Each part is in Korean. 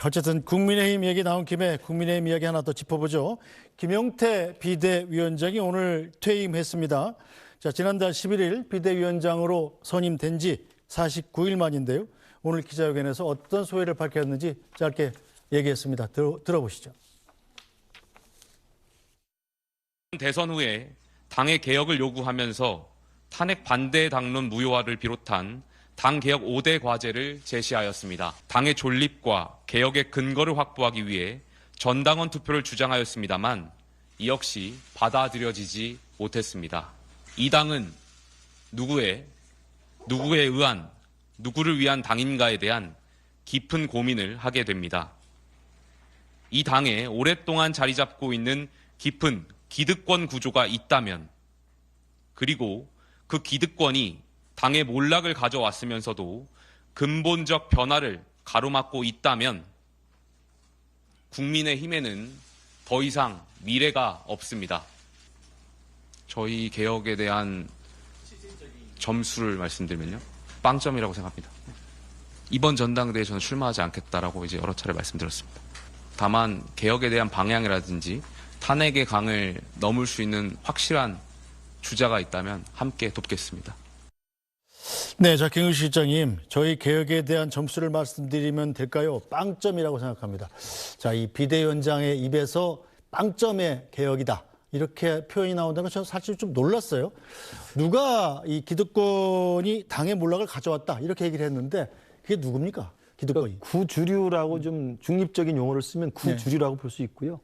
어쨌든 국민의힘 얘기 나온 김에 국민의힘 이야기 하나 더 짚어보죠. 김용태 비대위원장이 오늘 퇴임했습니다. 자, 지난달 11일 비대위원장으로 선임된 지 49일 만인데요. 오늘 기자회견에서 어떤 소회를 밝혔는지 짧게 얘기했습니다. 들어보시죠. 대선 후에 당의 개혁을 요구하면서 탄핵 반대 당론 무효화를 비롯한 당 개혁 5대 과제를 제시하였습니다. 당의 존립과 개혁의 근거를 확보하기 위해 전당원 투표를 주장하였습니다만 이 역시 받아들여지지 못했습니다. 이 당은 누구에 의한, 누구를 위한 당인가에 대한 깊은 고민을 하게 됩니다. 이 당에 오랫동안 자리 잡고 있는 깊은 기득권 구조가 있다면, 그리고 그 기득권이 당의 몰락을 가져왔으면서도 근본적 변화를 가로막고 있다면 국민의힘에는 더 이상 미래가 없습니다. 저희 개혁에 대한 점수를 말씀드리면요, 빵점이라고 생각합니다. 이번 전당대회에 저는 출마하지 않겠다라고 이제 여러 차례 말씀드렸습니다. 다만 개혁에 대한 방향이라든지 탄핵의 강을 넘을 수 있는 확실한 주자가 있다면 함께 돕겠습니다. 네, 자, 김은식 실장님, 저희 개혁에 대한 점수를 말씀드리면 될까요? 빵점이라고 생각합니다. 자, 이 비대위원장의 입에서 빵점의 개혁이다, 이렇게 표현이 나온다는 건 저는 사실 좀 놀랐어요. 누가 이 기득권이 당의 몰락을 가져왔다, 이렇게 얘기를 했는데 그게 누굽니까? 기득권이. 구주류라고 좀 중립적인 용어를 쓰면 구주류라고 볼 수 있고요.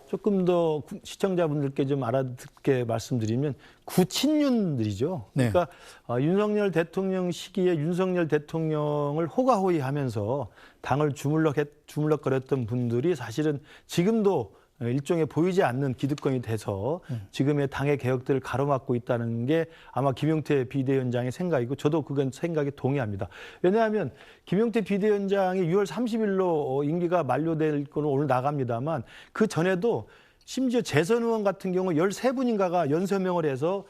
조금 더 시청자분들께 좀 알아듣게 말씀드리면 구친윤들이죠. 네. 그러니까 윤석열 대통령 시기에 윤석열 대통령을 호가호위하면서 당을 주물럭거렸던 분들이 사실은 지금도 일종의 보이지 않는 기득권이 돼서 지금의 당의 개혁들을 가로막고 있다는 게 아마 김용태 비대위원장의 생각이고, 저도 그건 생각에 동의합니다. 왜냐하면 김용태 비대위원장이 6월 30일로 임기가 만료될 거는 오늘 나갑니다만, 그 전에도 심지어 재선 의원 같은 경우 13분인가가 연서명을 해서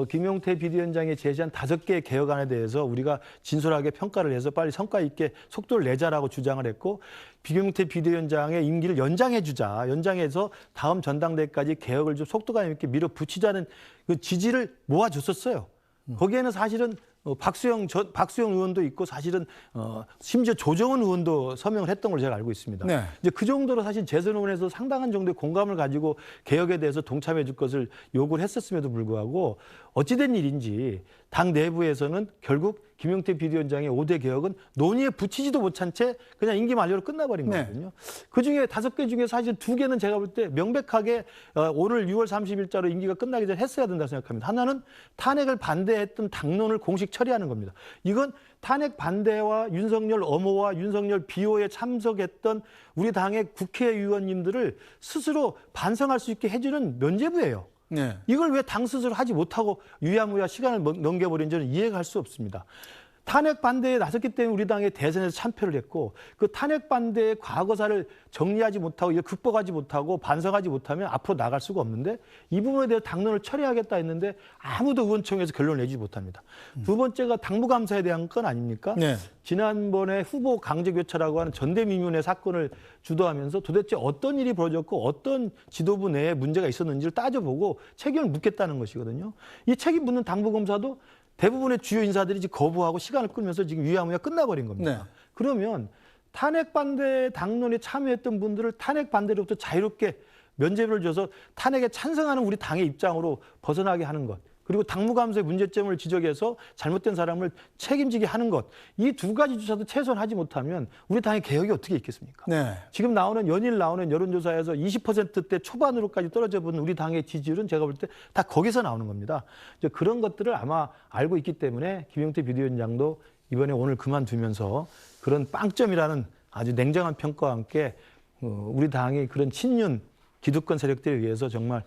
김용태 비대위원장이 제시한 5개의 개혁안에 대해서 우리가 진솔하게 평가를 해서 빨리 성과 있게 속도를 내자라고 주장을 했고, 김용태 비대위원장의 임기를 연장해서 다음 전당대회까지 개혁을 좀 속도감 있게 밀어붙이자는 그 지지를 모아줬었어요. 거기에는 사실은 박수영 의원도 있고, 사실은 심지어 조정은 의원도 서명을 했던 걸로 제가 알고 있습니다. 네. 이제 그 정도로 사실 재선 의원에서 상당한 정도의 공감을 가지고 개혁에 대해서 동참해 줄 것을 요구를 했었음에도 불구하고 어찌된 일인지 당 내부에서는 결국 김용태 비대위원장의 5대 개혁은 논의에 붙이지도 못한 채 그냥 임기 만료로 끝나버린 거거든요. 그중에 5개 중에 사실 2개는 제가 볼 때 명백하게 오늘 6월 30일자로 임기가 끝나기 전에 했어야 된다고 생각합니다. 하나는 탄핵을 반대했던 당론을 공식 처리하는 겁니다. 이건 탄핵 반대와 윤석열 엄호와 윤석열 비호에 참석했던 우리 당의 국회의원님들을 스스로 반성할 수 있게 해주는 면죄부예요. 네. 이걸 왜 당 스스로 하지 못하고 유야무야 시간을 넘겨버린지는 이해가 할 수 없습니다. 탄핵 반대에 나섰기 때문에 우리 당의 대선에서 참패를 했고, 그 탄핵 반대의 과거사를 정리하지 못하고 이걸 극복하지 못하고 반성하지 못하면 앞으로 나갈 수가 없는데, 이 부분에 대해서 당론을 처리하겠다 했는데 아무도 의원총회에서 결론을 내지 못합니다. 두 번째가 당무감사에 대한 건 아닙니까? 네. 지난번에 후보 강제교체라고 하는 전대미문의 사건을 주도하면서 도대체 어떤 일이 벌어졌고 어떤 지도부 내에 문제가 있었는지를 따져보고 책임을 묻겠다는 것이거든요. 이 책임 묻는 당무검사도 대부분의 주요 인사들이 지금 거부하고 시간을 끌면서 지금 유야무야 끝나버린 겁니다. 네. 그러면 탄핵 반대 당론에 참여했던 분들을 탄핵 반대로부터 자유롭게 면죄부를 줘서 탄핵에 찬성하는 우리 당의 입장으로 벗어나게 하는 것, 그리고 당무감사의 문제점을 지적해서 잘못된 사람을 책임지게 하는 것, 이 2가지조차도 최소한 하지 못하면 우리 당의 개혁이 어떻게 있겠습니까? 네. 지금 연일 나오는 여론조사에서 20%대 초반으로까지 떨어져 본 우리 당의 지지율은 제가 볼 때 다 거기서 나오는 겁니다. 이제 그런 것들을 아마 알고 있기 때문에 김용태 비대위원장도 이번에 오늘 그만두면서 그런 빵점이라는 아주 냉정한 평가와 함께 우리 당의 그런 친윤 기득권 세력들에 의해서 정말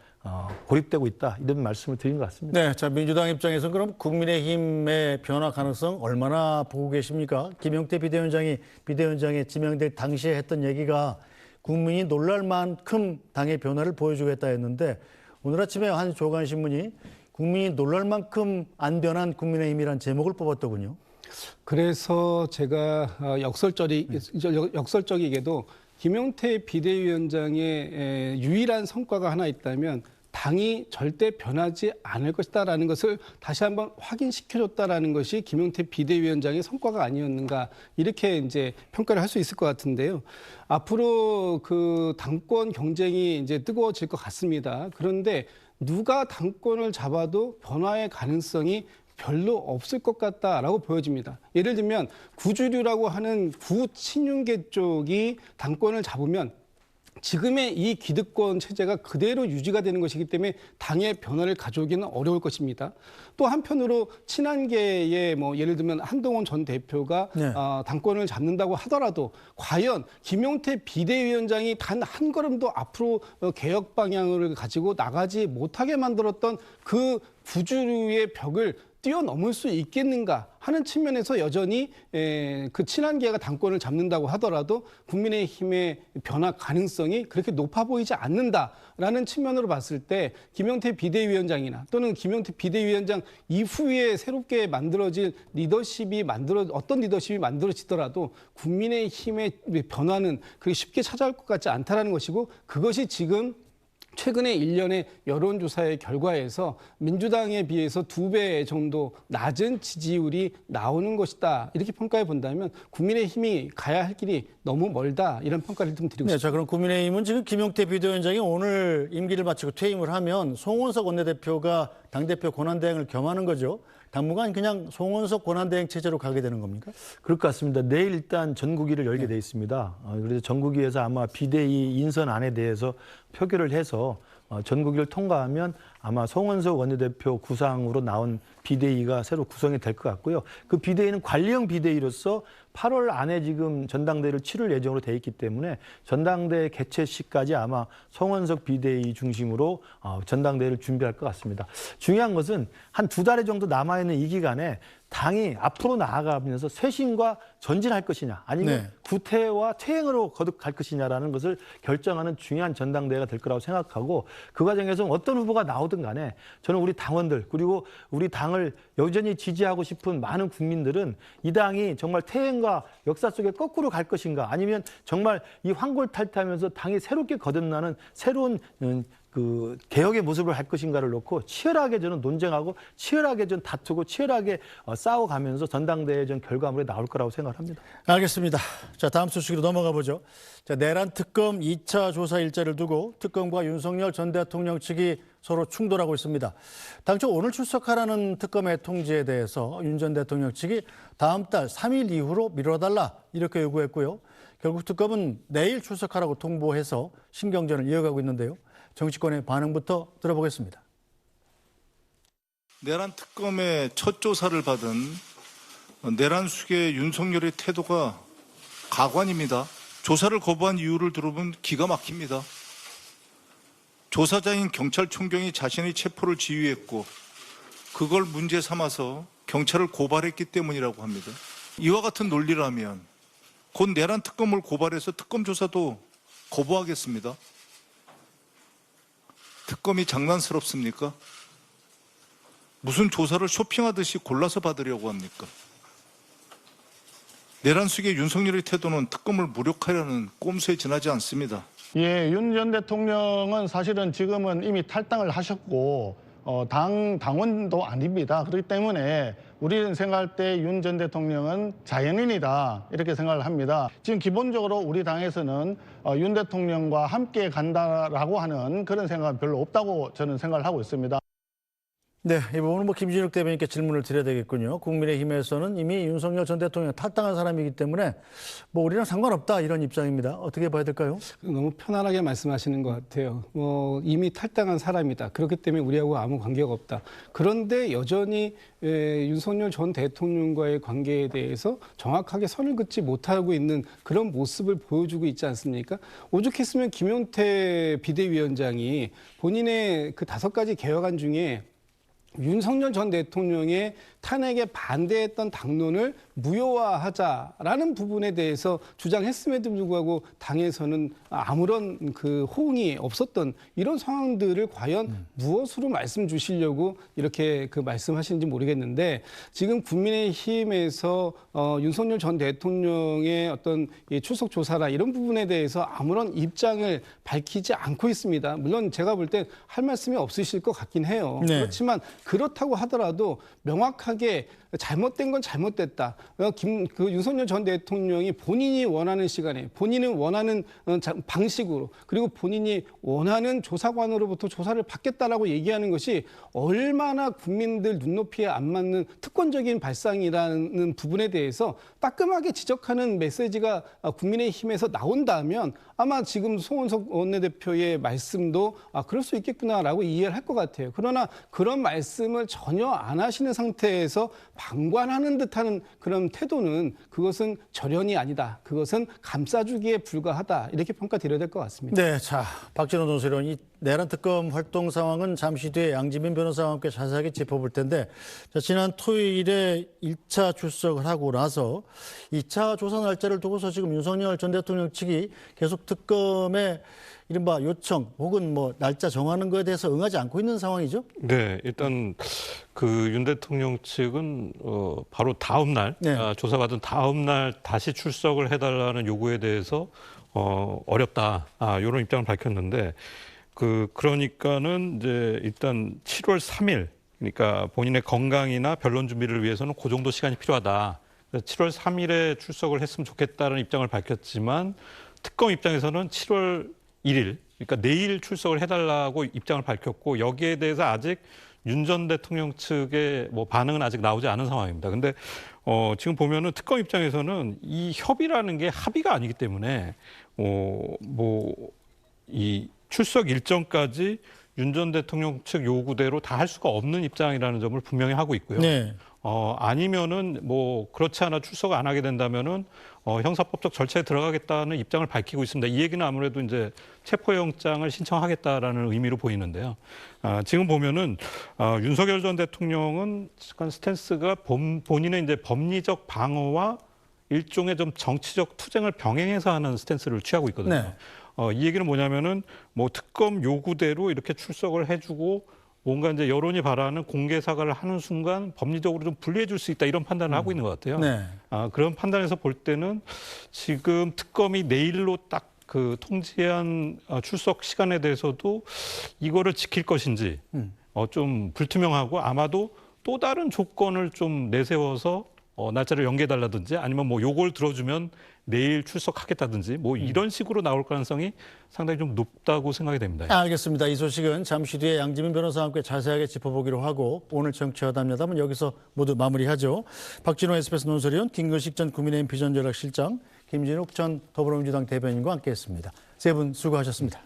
고립되고 있다, 이런 말씀을 드린 것 같습니다. 네, 자, 민주당 입장에서는 그럼 국민의힘의 변화 가능성 얼마나 보고 계십니까? 김용태 비대위원장이 지명될 당시에 했던 얘기가 국민이 놀랄 만큼 당의 변화를 보여주겠다 했는데, 오늘 아침에 한 조간신문이 국민이 놀랄 만큼 안 변한 국민의힘이란 제목을 뽑았더군요. 그래서 제가 역설적이게도 김용태 비대위원장의 유일한 성과가 하나 있다면 당이 절대 변하지 않을 것이다라는 것을 다시 한번 확인시켜줬다라는 것이 김용태 비대위원장의 성과가 아니었는가 이렇게 이제 평가를 할 수 있을 것 같은데요. 앞으로 그 당권 경쟁이 이제 뜨거워질 것 같습니다. 그런데 누가 당권을 잡아도 변화의 가능성이 별로 없을 것 같다라고 보여집니다. 예를 들면 구주류라고 하는 구친윤계 쪽이 당권을 잡으면 지금의 이 기득권 체제가 그대로 유지가 되는 것이기 때문에 당의 변화를 가져오기는 어려울 것입니다. 또 한편으로 친한계의 뭐 예를 들면 한동훈 전 대표가 네. 당권을 잡는다고 하더라도 과연 김용태 비대위원장이 단 한 걸음도 앞으로 개혁 방향을 가지고 나가지 못하게 만들었던 그 구주류의 벽을 뛰어넘을 수 있겠는가 하는 측면에서 여전히 그 친한계가 당권을 잡는다고 하더라도 국민의힘의 변화 가능성이 그렇게 높아 보이지 않는다라는 측면으로 봤을 때 김용태 비대위원장이나 또는 김용태 비대위원장 이후에 새롭게 만들어질 어떤 리더십이 만들어지더라도 국민의힘의 변화는 그렇게 쉽게 찾아올 것 같지 않다라는 것이고 그것이 지금 최근에 일련의 여론조사의 결과에서 민주당에 비해서 2배 정도 낮은 지지율이 나오는 것이다. 이렇게 평가해 본다면 국민의힘이 가야 할 길이 너무 멀다. 이런 평가를 좀 드리고 네, 싶습니다. 자, 그럼 국민의힘은 지금 김용태 비대위원장이 오늘 임기를 마치고 퇴임을 하면 송원석 원내대표가 당대표 권한대행을 겸하는 거죠. 당분간 그냥 송원석 권한대행 체제로 가게 되는 겁니까? 그럴 것 같습니다. 내일 일단 전국위를 열게 돼 있습니다. 그래서 전국위에서 아마 비대위 인선안에 대해서 표결을 해서 전국위를 통과하면 아마 송원석 원내대표 구상으로 나온 비대위가 새로 구성이 될 것 같고요. 그 비대위는 관리형 비대위로서 8월 안에 지금 전당대회를 치를 예정으로 돼 있기 때문에 전당대회 개최 시까지 아마 송원석 비대위 중심으로 전당대회를 준비할 것 같습니다. 중요한 것은 한 2달 정도 남아있는 이 기간에 당이 앞으로 나아가면서 쇄신과 전진할 것이냐 아니면 네. 구태와 퇴행으로 거듭갈 것이냐라는 것을 결정하는 중요한 전당대회가 될 거라고 생각하고 그 과정에서 어떤 후보가 나오든 간에 저는 우리 당원들 그리고 우리 당을 여전히 지지하고 싶은 많은 국민들은 이 당이 정말 퇴행과 역사 속에 거꾸로 갈 것인가 아니면 정말 이 환골탈퇴하면서 당이 새롭게 거듭나는 새로운 그 개혁의 모습을 할 것인가를 놓고 치열하게 저는 논쟁하고 치열하게 좀 다투고 치열하게 싸워가면서 전당대회 전 결과물이 나올 거라고 생각합니다. 알겠습니다. 자, 다음 소식으로 넘어가 보죠. 자, 내란 특검 2차 조사 일자를 두고 특검과 윤석열 전 대통령 측이 서로 충돌하고 있습니다. 당초 오늘 출석하라는 특검의 통지에 대해서 윤 전 대통령 측이 다음 달 3일 이후로 미뤄달라 이렇게 요구했고요. 결국 특검은 내일 출석하라고 통보해서 신경전을 이어가고 있는데요. 정치권의 반응부터 들어보겠습니다. 내란 특검의 첫 조사를 받은 내란 수계 윤석열의 태도가 가관입니다. 조사를 거부한 이유를 들어보면 기가 막힙니다. 조사자인 경찰총장이 자신의 체포를 지휘했고 그걸 문제 삼아서 경찰을 고발했기 때문이라고 합니다. 이와 같은 논리라면 곧 내란 특검을 고발해서 특검 조사도 거부하겠습니다. 특검이 장난스럽습니까? 무슨 조사를 쇼핑하듯이 골라서 받으려고 합니까? 내란 수계 윤석열의 태도는 특검을 무력화하려는 꼼수에 지나지 않습니다. 예, 윤 전 대통령은 사실은 지금은 이미 탈당을 하셨고 당원도 아닙니다. 그렇기 때문에 우리는 생각할 때 윤 전 대통령은 자연인이다 이렇게 생각을 합니다. 지금 기본적으로 우리 당에서는 윤 대통령과 함께 간다라고 하는 그런 생각은 별로 없다고 저는 생각을 하고 있습니다. 네, 이 부분은 김진욱 대변인께 질문을 드려야 되겠군요. 국민의힘에서는 이미 윤석열 전 대통령 탈당한 사람이기 때문에 우리랑 상관없다 이런 입장입니다. 어떻게 봐야 될까요? 너무 편안하게 말씀하시는 것 같아요. 이미 탈당한 사람이다. 그렇기 때문에 우리하고 아무 관계가 없다. 그런데 여전히 윤석열 전 대통령과의 관계에 대해서 정확하게 선을 긋지 못하고 있는 그런 모습을 보여주고 있지 않습니까? 오죽했으면 김용태 비대위원장이 본인의 그 5가지 개혁안 중에 윤석열 전 대통령의 탄핵에 반대했던 당론을 무효화하자라는 부분에 대해서 주장했음에도 불구하고 당에서는 아무런 그 호응이 없었던 이런 상황들을 과연 무엇으로 말씀 주시려고 이렇게 그 말씀하시는지 모르겠는데, 지금 국민의힘에서 윤석열 전 대통령의 어떤 이 출석 조사나 이런 부분에 대해서 아무런 입장을 밝히지 않고 있습니다. 물론 제가 볼 때 할 말씀이 없으실 것 같긴 해요. 네. 그렇지만 그렇다고 하더라도 명확하게 잘못된 건 잘못됐다. 그 윤석열 전 대통령이 본인이 원하는 시간에 본인은 원하는 방식으로 그리고 본인이 원하는 조사관으로부터 조사를 받겠다라고 얘기하는 것이 얼마나 국민들 눈높이에 안 맞는 특권적인 발상이라는 부분에 대해서 따끔하게 지적하는 메시지가 국민의힘에서 나온다면 아마 지금 송원석 원내대표의 말씀도 그럴 수 있겠구나라고 이해를 할 것 같아요. 그러나 그런 말씀을 전혀 안 하시는 상태에서 방관하는 듯한 그런 태도는 그것은 절연이 아니다. 그것은 감싸주기에 불과하다. 이렇게 평가드려야 될 것 같습니다. 네, 자, 박진호 논설위원, 이 내란 특검 활동 상황은 잠시 뒤에 양지민 변호사와 함께 자세하게 짚어볼 텐데, 자, 지난 토요일에 1차 출석을 하고 나서 2차 조사 날짜를 두고서 지금 윤석열 전 대통령 측이 계속 특검의 이른바 요청 혹은 뭐 날짜 정하는 거에 대해서 응하지 않고 있는 상황이죠? 네, 일단 그 윤 대통령 측은 바로 다음 날 네. 조사받은 다음 날 다시 출석을 해달라는 요구에 대해서 어렵다 이런 입장을 밝혔는데, 그러니까는 이제 일단 7월 3일, 그러니까 본인의 건강이나 변론 준비를 위해서는 그 정도 시간이 필요하다. 그래서 7월 3일에 출석을 했으면 좋겠다는 입장을 밝혔지만, 특검 입장에서는 7월 1일, 그러니까 내일 출석을 해달라고 입장을 밝혔고, 여기에 대해서 아직 윤 전 대통령 측의 뭐 반응은 아직 나오지 않은 상황입니다. 근데 지금 보면은 특검 입장에서는 이 협의라는 게 합의가 아니기 때문에 이 출석 일정까지 윤 전 대통령 측 요구대로 다 할 수가 없는 입장이라는 점을 분명히 하고 있고요. 네. 아니면은 뭐 그렇지 않아 출석 안 하게 된다면은 형사법적 절차에 들어가겠다는 입장을 밝히고 있습니다. 이 얘기는 아무래도 이제 체포영장을 신청하겠다라는 의미로 보이는데요. 지금 보면은 윤석열 전 대통령은 약간 스탠스가 본인의 이제 법리적 방어와 일종의 좀 정치적 투쟁을 병행해서 하는 스탠스를 취하고 있거든요. 네. 이 얘기는 뭐냐면은 뭐 특검 요구대로 이렇게 출석을 해주고 뭔가 이제 여론이 바라는 공개 사과를 하는 순간 법리적으로 좀 불리해 줄 수 있다, 이런 판단을 하고 있는 것 같아요. 네. 그런 판단에서 볼 때는 지금 특검이 내일로 딱 그 통지한 출석 시간에 대해서도 이거를 지킬 것인지 좀 불투명하고, 아마도 또 다른 조건을 좀 내세워서 날짜를 연기해달라든지, 아니면 뭐 요걸 들어주면 내일 출석하겠다든지, 뭐 이런 식으로 나올 가능성이 상당히 좀 높다고 생각이 됩니다. 알겠습니다. 이 소식은 잠시 뒤에 양지민 변호사와 함께 자세하게 짚어보기로 하고, 오늘 정치화담야담은 여기서 모두 마무리하죠. 박진호 SBS 논설위원, 김근식 전 국민의힘 비전전략실장, 김진욱 전 더불어민주당 대변인과 함께했습니다. 세 분 수고하셨습니다.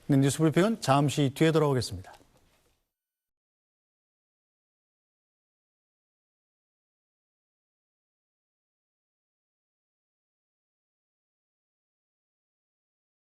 네, 뉴스브리핑은 잠시 뒤에 돌아오겠습니다.